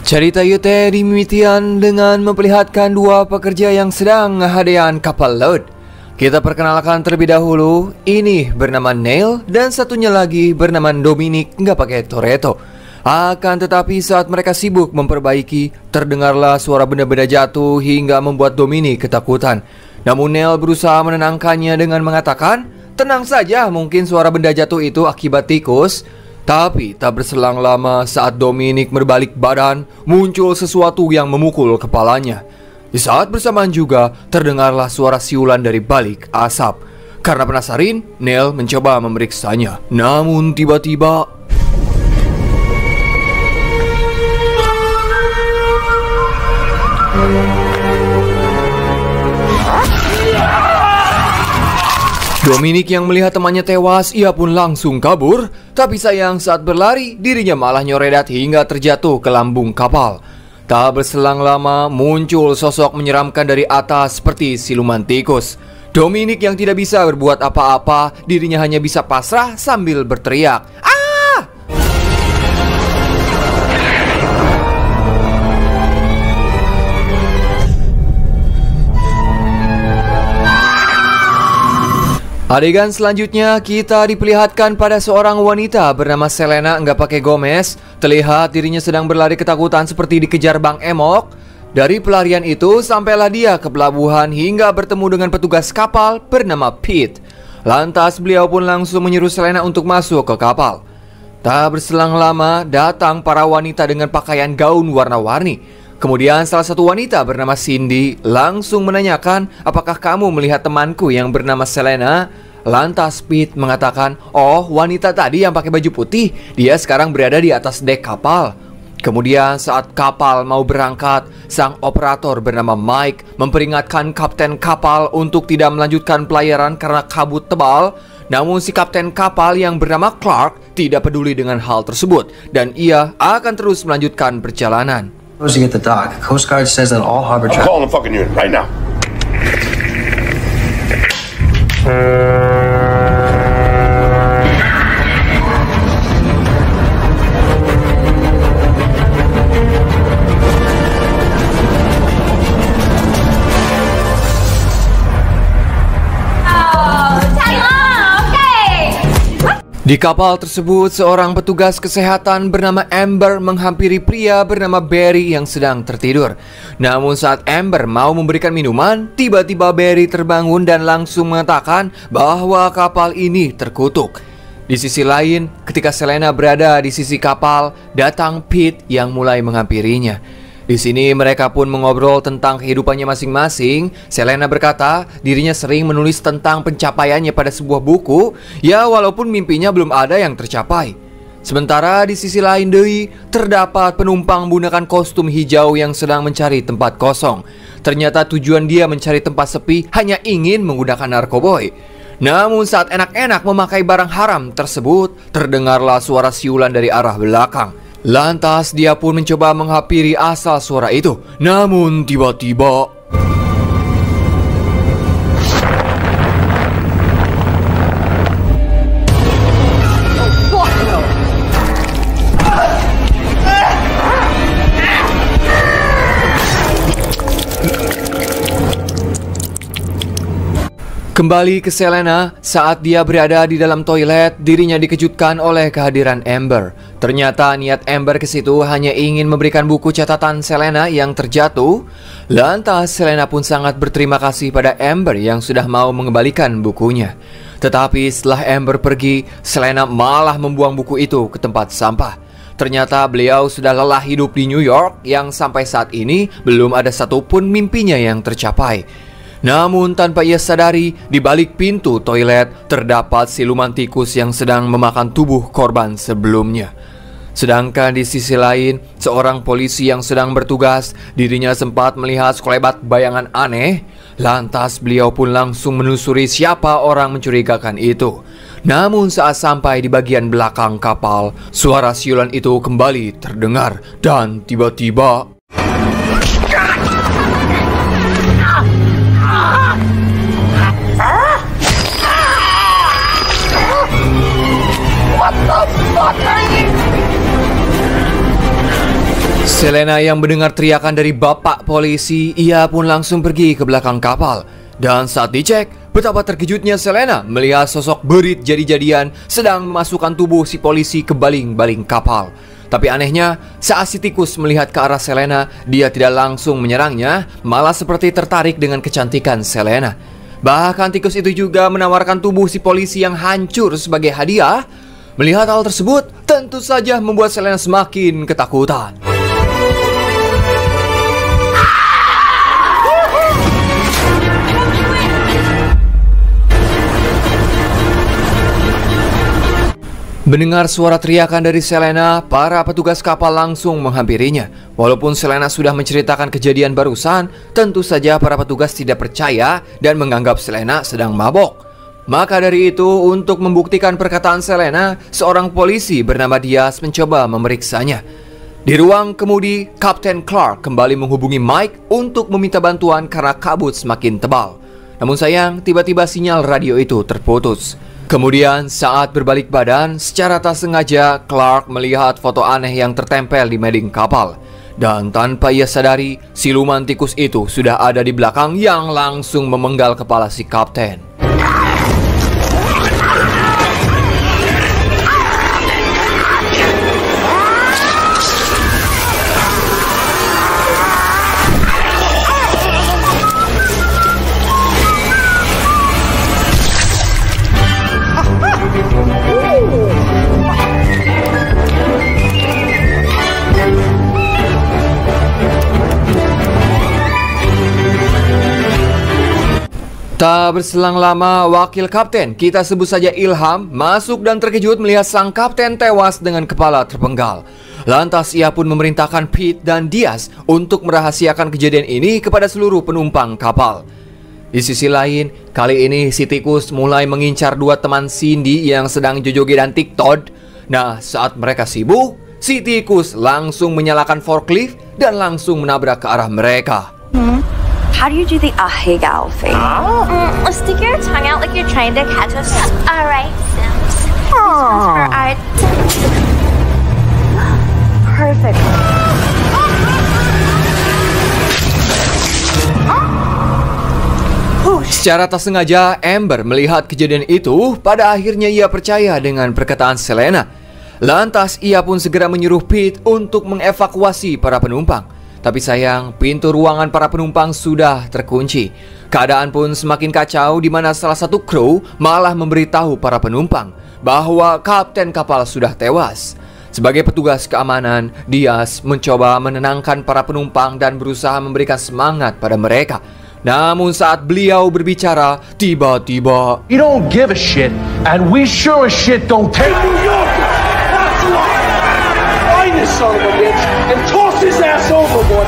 Cerita Yute dimimitian dengan memperlihatkan dua pekerja yang sedang ngehadian kapal laut. Kita perkenalkan terlebih dahulu, ini bernama Neil dan satunya lagi bernama Dominic, nggak pakai Toretto. Akan tetapi saat mereka sibuk memperbaiki, terdengarlah suara benda-benda jatuh hingga membuat Dominic ketakutan. Namun Neil berusaha menenangkannya dengan mengatakan, tenang saja, mungkin suara benda jatuh itu akibat tikus. Tapi tak berselang lama saat Dominic berbalik badan, muncul sesuatu yang memukul kepalanya. Di saat bersamaan juga terdengarlah suara siulan dari balik asap. Karena penasaran, Neil mencoba memeriksanya. Namun tiba-tiba Dominic yang melihat temannya tewas, ia pun langsung kabur. Tapi sayang saat berlari, dirinya malah nyoredat hingga terjatuh ke lambung kapal. Tak berselang lama, muncul sosok menyeramkan dari atas seperti siluman tikus. Dominic yang tidak bisa berbuat apa-apa, dirinya hanya bisa pasrah sambil berteriak, "Ah!" Adegan selanjutnya kita diperlihatkan pada seorang wanita bernama Selena nggak pakai Gomez. Terlihat dirinya sedang berlari ketakutan seperti dikejar Bang Emok. Dari pelarian itu sampailah dia ke pelabuhan hingga bertemu dengan petugas kapal bernama Pete. Lantas beliau pun langsung menyuruh Selena untuk masuk ke kapal. Tak berselang lama datang para wanita dengan pakaian gaun warna-warni. Kemudian salah satu wanita bernama Cindy langsung menanyakan, apakah kamu melihat temanku yang bernama Selena? Lantas Pete mengatakan, oh, wanita tadi yang pakai baju putih, dia sekarang berada di atas dek kapal. Kemudian saat kapal mau berangkat, sang operator bernama Mike memperingatkan kapten kapal untuk tidak melanjutkan pelayaran karena kabut tebal. Namun si kapten kapal yang bernama Clark tidak peduli dengan hal tersebut dan ia akan terus melanjutkan perjalanan. Supposed to get the dock. Coast Guard says that all harbor I'm calling the fucking unit right now. Di kapal tersebut, seorang petugas kesehatan bernama Amber menghampiri pria bernama Barry yang sedang tertidur. Namun saat Amber mau memberikan minuman, tiba-tiba Barry terbangun dan langsung mengatakan bahwa kapal ini terkutuk. Di sisi lain, ketika Selena berada di sisi kapal, datang Pete yang mulai menghampirinya. Di sini mereka pun mengobrol tentang kehidupannya masing-masing. Selena berkata dirinya sering menulis tentang pencapaiannya pada sebuah buku, ya walaupun mimpinya belum ada yang tercapai. Sementara di sisi lain Dewi, terdapat penumpang menggunakan kostum hijau yang sedang mencari tempat kosong. Ternyata tujuan dia mencari tempat sepi hanya ingin menggunakan narkoboy. Namun saat enak-enak memakai barang haram tersebut, terdengarlah suara siulan dari arah belakang. Lantas dia pun mencoba menghampiri asal suara itu. Namun tiba-tiba kembali ke Selena, saat dia berada di dalam toilet, dirinya dikejutkan oleh kehadiran Amber. Ternyata niat Amber ke situ hanya ingin memberikan buku catatan Selena yang terjatuh. Lantas Selena pun sangat berterima kasih pada Amber yang sudah mau mengembalikan bukunya. Tetapi setelah Amber pergi, Selena malah membuang buku itu ke tempat sampah. Ternyata beliau sudah lelah hidup di New York yang sampai saat ini belum ada satupun mimpinya yang tercapai. Namun tanpa ia sadari, di balik pintu toilet terdapat siluman tikus yang sedang memakan tubuh korban sebelumnya. Sedangkan di sisi lain, seorang polisi yang sedang bertugas, dirinya sempat melihat sekelebat bayangan aneh. Lantas beliau pun langsung menelusuri siapa orang mencurigakan itu. Namun saat sampai di bagian belakang kapal, suara siulan itu kembali terdengar dan tiba-tiba Selena yang mendengar teriakan dari bapak polisi, ia pun langsung pergi ke belakang kapal. Dan saat dicek, betapa terkejutnya Selena melihat sosok berit jadi-jadian sedang memasukkan tubuh si polisi ke baling-baling kapal. Tapi anehnya, saat si tikus melihat ke arah Selena, dia tidak langsung menyerangnya, malah seperti tertarik dengan kecantikan Selena. Bahkan tikus itu juga menawarkan tubuh si polisi yang hancur sebagai hadiah. Melihat hal tersebut, tentu saja membuat Selena semakin ketakutan. Mendengar suara teriakan dari Selena, para petugas kapal langsung menghampirinya. Walaupun Selena sudah menceritakan kejadian barusan, tentu saja para petugas tidak percaya dan menganggap Selena sedang mabok. Maka dari itu, untuk membuktikan perkataan Selena, seorang polisi bernama Diaz mencoba memeriksanya. Di ruang kemudi, Kapten Clark kembali menghubungi Mike untuk meminta bantuan karena kabut semakin tebal. Namun sayang, tiba-tiba sinyal radio itu terputus. Kemudian saat berbalik badan, secara tak sengaja Clark melihat foto aneh yang tertempel di mading kapal. Dan tanpa ia sadari, siluman tikus itu sudah ada di belakang yang langsung memenggal kepala si kapten. Tak berselang lama, wakil kapten, kita sebut saja Ilham, masuk dan terkejut melihat sang kapten tewas dengan kepala terpenggal. Lantas ia pun memerintahkan Pete dan Diaz untuk merahasiakan kejadian ini kepada seluruh penumpang kapal. Di sisi lain, kali ini si tikus mulai mengincar dua teman Cindy yang sedang jojogi dan TikTok. Nah, saat mereka sibuk, si tikus langsung menyalakan forklift dan langsung menabrak ke arah mereka. How do you do the ahegao thing? Stick your tongue out like you're trying to catch us. All right, Sims. This one's for art. Perfect. Secara tak sengaja, Amber melihat kejadian itu. Pada akhirnya ia percaya dengan perkataan Selena. Lantas ia pun segera menyuruh Pete untuk mengevakuasi para penumpang. Tapi sayang, pintu ruangan para penumpang sudah terkunci. Keadaan pun semakin kacau di mana salah satu kru malah memberitahu para penumpang bahwa kapten kapal sudah tewas. Sebagai petugas keamanan, Diaz mencoba menenangkan para penumpang dan berusaha memberikan semangat pada mereka. Namun saat beliau berbicara, tiba-tiba You don't give a shit, and we sure as shit don't take New York. Find this son of a bitch and toss his ass overboard.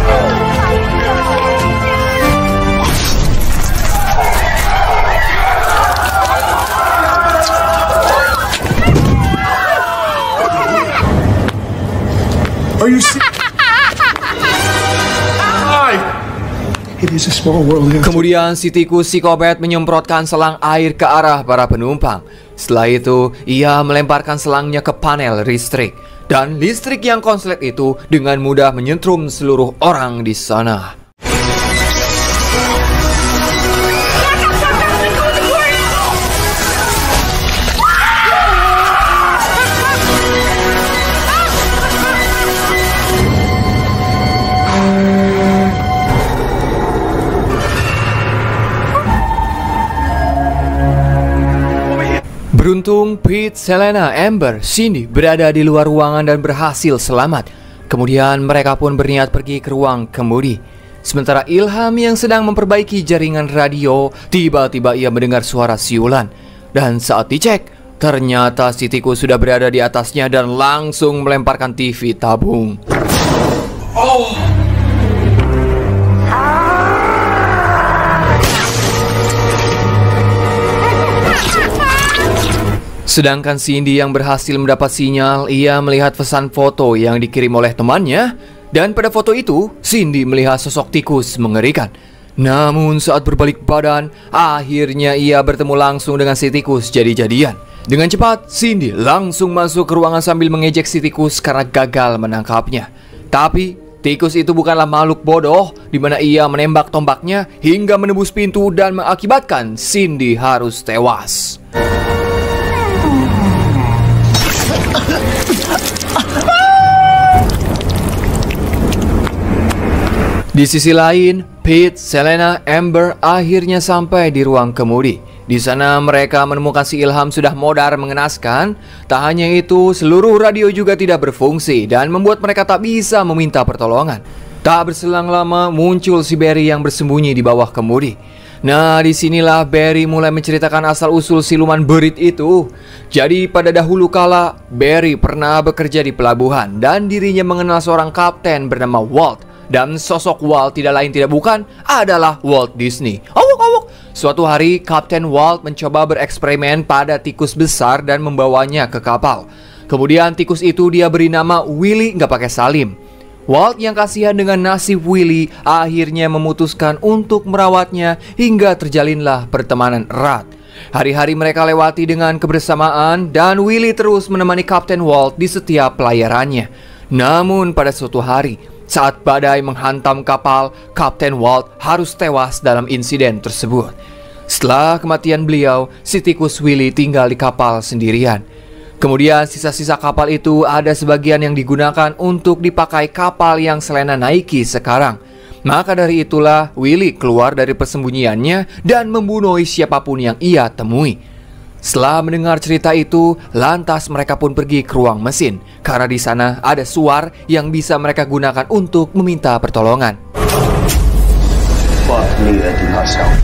Are you serious? It is a small world. Kemudian si tikus psikopat menyemprotkan selang air ke arah para penumpang. Setelah itu, ia melemparkan selangnya ke panel listrik. Dan listrik yang konslet itu dengan mudah menyetrum seluruh orang di sana. Beruntung Pete, Selena, Amber, Cindy berada di luar ruangan dan berhasil selamat. Kemudian mereka pun berniat pergi ke ruang kemudi. Sementara Ilham yang sedang memperbaiki jaringan radio, tiba-tiba ia mendengar suara siulan. Dan saat dicek, ternyata si tikus sudah berada di atasnya dan langsung melemparkan TV tabung. Sedangkan Cindy yang berhasil mendapat sinyal, ia melihat pesan foto yang dikirim oleh temannya. Dan pada foto itu, Cindy melihat sosok tikus mengerikan. Namun saat berbalik badan, akhirnya ia bertemu langsung dengan si tikus jadi-jadian. Dengan cepat, Cindy langsung masuk ke ruangan sambil mengejek si tikus karena gagal menangkapnya. Tapi tikus itu bukanlah makhluk bodoh, di mana ia menembak tombaknya hingga menembus pintu dan mengakibatkan Cindy harus tewas. Di sisi lain, Pete, Selena, Amber akhirnya sampai di ruang kemudi. Di sana mereka menemukan si Ilham sudah modar mengenaskan. Tak hanya itu, seluruh radio juga tidak berfungsi dan membuat mereka tak bisa meminta pertolongan. Tak berselang lama muncul si Barry yang bersembunyi di bawah kemudi. Nah, disinilah Barry mulai menceritakan asal-usul siluman berit itu. Jadi pada dahulu kala, Barry pernah bekerja di pelabuhan dan dirinya mengenal seorang kapten bernama Walt. Dan sosok Walt tidak lain tidak bukan adalah Walt Disney. Suatu hari, Kapten Walt mencoba bereksperimen pada tikus besar dan membawanya ke kapal. Kemudian tikus itu dia beri nama Willy nggak pakai salim. Walt yang kasihan dengan nasib Willy akhirnya memutuskan untuk merawatnya hingga terjalinlah pertemanan erat. Hari-hari mereka lewati dengan kebersamaan dan Willy terus menemani Kapten Walt di setiap pelayarannya. Namun pada suatu hari, saat badai menghantam kapal, Kapten Walt harus tewas dalam insiden tersebut. Setelah kematian beliau, si tikus Willy tinggal di kapal sendirian. Kemudian sisa-sisa kapal itu ada sebagian yang digunakan untuk dipakai kapal yang Selena naiki sekarang. Maka dari itulah Willy keluar dari persembunyiannya dan membunuh siapapun yang ia temui. Setelah mendengar cerita itu, lantas mereka pun pergi ke ruang mesin karena di sana ada suar yang bisa mereka gunakan untuk meminta pertolongan. Fuck me, that did not sound.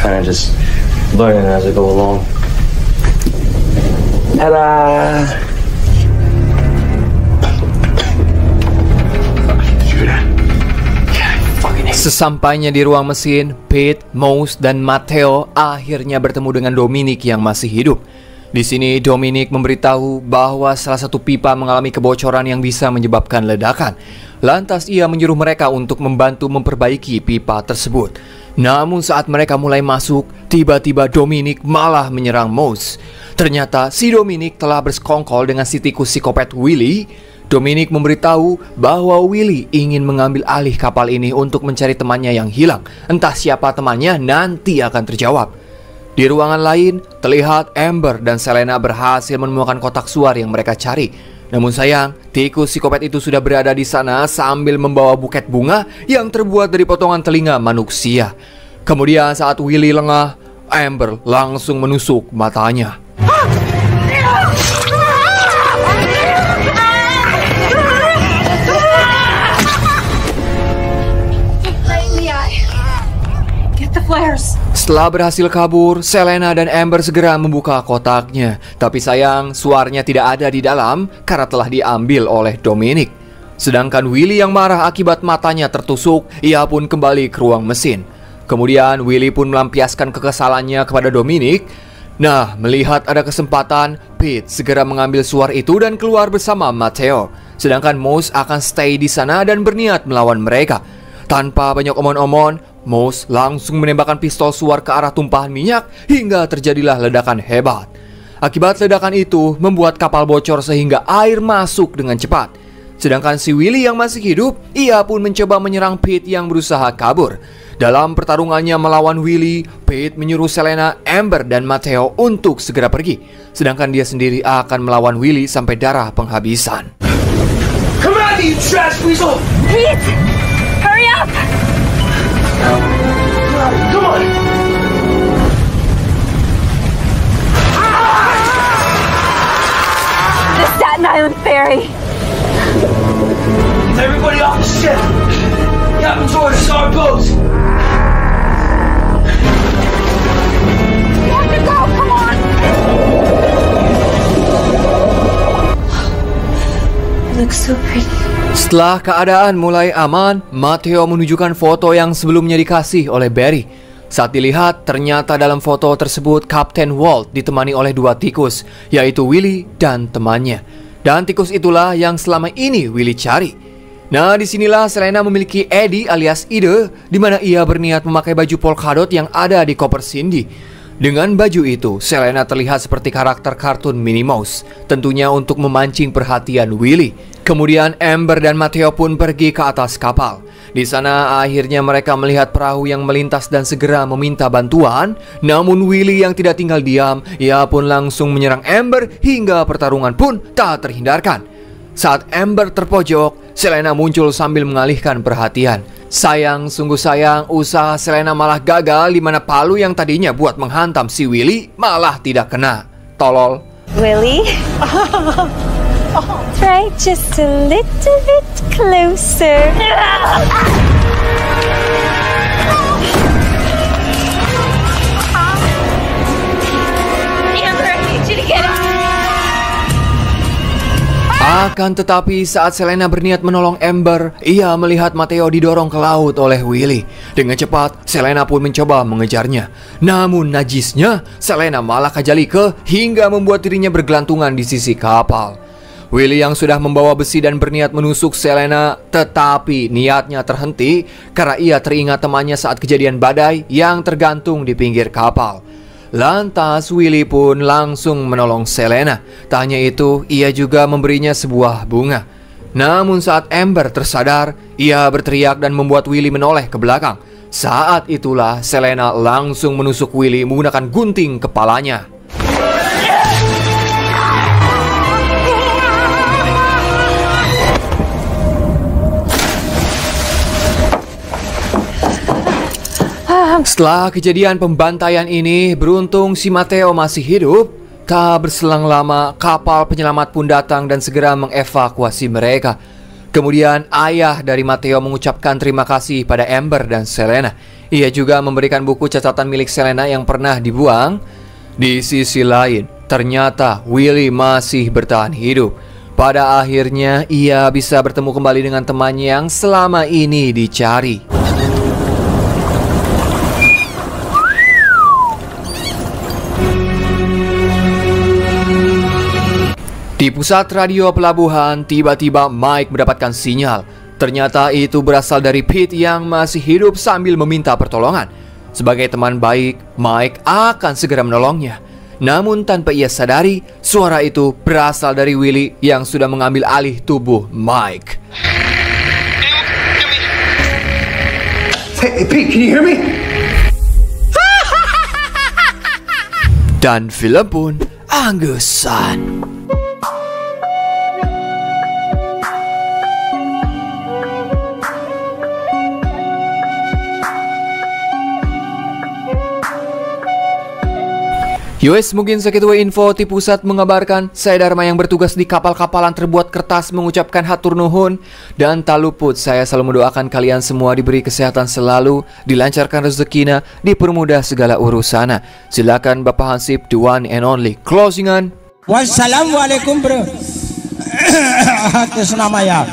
Kinda just learning as I go along. Ta-da! Sesampainya di ruang mesin, Pete, Mouse, dan Matteo akhirnya bertemu dengan Dominic yang masih hidup. Di sini Dominic memberitahu bahwa salah satu pipa mengalami kebocoran yang bisa menyebabkan ledakan. Lantas ia menyuruh mereka untuk membantu memperbaiki pipa tersebut. Namun saat mereka mulai masuk, tiba-tiba Dominic malah menyerang Mouse. Ternyata si Dominic telah bersekongkol dengan si tikus psikopat Willy. Dominic memberitahu bahwa Willy ingin mengambil alih kapal ini untuk mencari temannya yang hilang. Entah siapa temannya nanti akan terjawab. Di ruangan lain, terlihat Amber dan Selena berhasil menemukan kotak suar yang mereka cari. Namun sayang, tikus psikopat itu sudah berada di sana sambil membawa buket bunga yang terbuat dari potongan telinga manusia. Kemudian saat Willy lengah, Amber langsung menusuk matanya. Setelah berhasil kabur, Selena dan Amber segera membuka kotaknya. Tapi sayang, suarnya tidak ada di dalam karena telah diambil oleh Dominic. Sedangkan Willy yang marah akibat matanya tertusuk, ia pun kembali ke ruang mesin. Kemudian Willy pun melampiaskan kekesalannya kepada Dominic. Nah, melihat ada kesempatan, Pete segera mengambil suar itu dan keluar bersama Matteo. Sedangkan Mouse akan stay di sana dan berniat melawan mereka. Tanpa banyak omon-omon, Mouse langsung menembakkan pistol suar ke arah tumpahan minyak hingga terjadilah ledakan hebat. Akibat ledakan itu membuat kapal bocor sehingga air masuk dengan cepat. Sedangkan si Willy yang masih hidup, ia pun mencoba menyerang Pete yang berusaha kabur. Dalam pertarungannya melawan Willy, Pete menyuruh Selena, Amber, dan Matteo untuk segera pergi. Sedangkan dia sendiri akan melawan Willy sampai darah penghabisan. Come on, you trash weasel! Pete! Hurry up! Come on! The Staten Island ferry. Get everybody off the ship! Captain's orders, our boats! We have to go, come on! It looks so pretty. Setelah keadaan mulai aman, Matteo menunjukkan foto yang sebelumnya dikasih oleh Barry. Saat dilihat, ternyata dalam foto tersebut Kapten Walt ditemani oleh dua tikus, yaitu Willy dan temannya. Dan tikus itulah yang selama ini Willy cari. Nah, disinilah Selena memiliki ide alias ide, di mana ia berniat memakai baju polkadot yang ada di koper Cindy. Dengan baju itu, Selena terlihat seperti karakter kartun Minnie Mouse, tentunya untuk memancing perhatian Willy. Kemudian Amber dan Matteo pun pergi ke atas kapal. Di sana akhirnya mereka melihat perahu yang melintas dan segera meminta bantuan. Namun Willy yang tidak tinggal diam, ia pun langsung menyerang Amber hingga pertarungan pun tak terhindarkan. Saat Amber terpojok, Selena muncul sambil mengalihkan perhatian. Sayang, sungguh sayang, usaha Selena malah gagal, di mana palu yang tadinya buat menghantam si Willy malah tidak kena. Tolol. Willy? Try just a little bit closer. Amber, I need you to get out. Akan tetapi saat Selena berniat menolong Amber, ia melihat Matteo didorong ke laut oleh Willy. Dengan cepat, Selena pun mencoba mengejarnya. Namun najisnya, Selena malah kajalike hingga membuat dirinya bergelantungan di sisi kapal. Willy yang sudah membawa besi dan berniat menusuk Selena, tetapi niatnya terhenti karena ia teringat temannya saat kejadian badai yang tergantung di pinggir kapal. Lantas Willy pun langsung menolong Selena. Tak hanya itu, ia juga memberinya sebuah bunga. Namun saat Amber tersadar, ia berteriak dan membuat Willy menoleh ke belakang. Saat itulah Selena langsung menusuk Willy menggunakan gunting kepalanya. Setelah kejadian pembantaian ini, beruntung si Matteo masih hidup. Tak berselang lama, kapal penyelamat pun datang dan segera mengevakuasi mereka. Kemudian ayah dari Matteo mengucapkan terima kasih pada Amber dan Selena. Ia juga memberikan buku catatan milik Selena yang pernah dibuang. Di sisi lain, ternyata Willy masih bertahan hidup. Pada akhirnya, ia bisa bertemu kembali dengan temannya yang selama ini dicari. Di pusat radio pelabuhan, tiba-tiba Mike mendapatkan sinyal. Ternyata itu berasal dari Pete yang masih hidup sambil meminta pertolongan. Sebagai teman baik, Mike akan segera menolongnya. Namun tanpa ia sadari, suara itu berasal dari Willy yang sudah mengambil alih tubuh Mike. Hey, Pete, can you hear me? Dan film pun anggusan. Yowes, mungkin segitu info di pusat mengabarkan. Saya Dharma yang bertugas di kapal-kapalan terbuat kertas mengucapkan hatur nuhun. Dan tak luput, saya selalu mendoakan kalian semua diberi kesehatan selalu, dilancarkan rezekinya, dipermudah segala urusana. Silakan Bapak Hansip, the one and only closingan. Wassalamualaikum bro. Atas nama ya.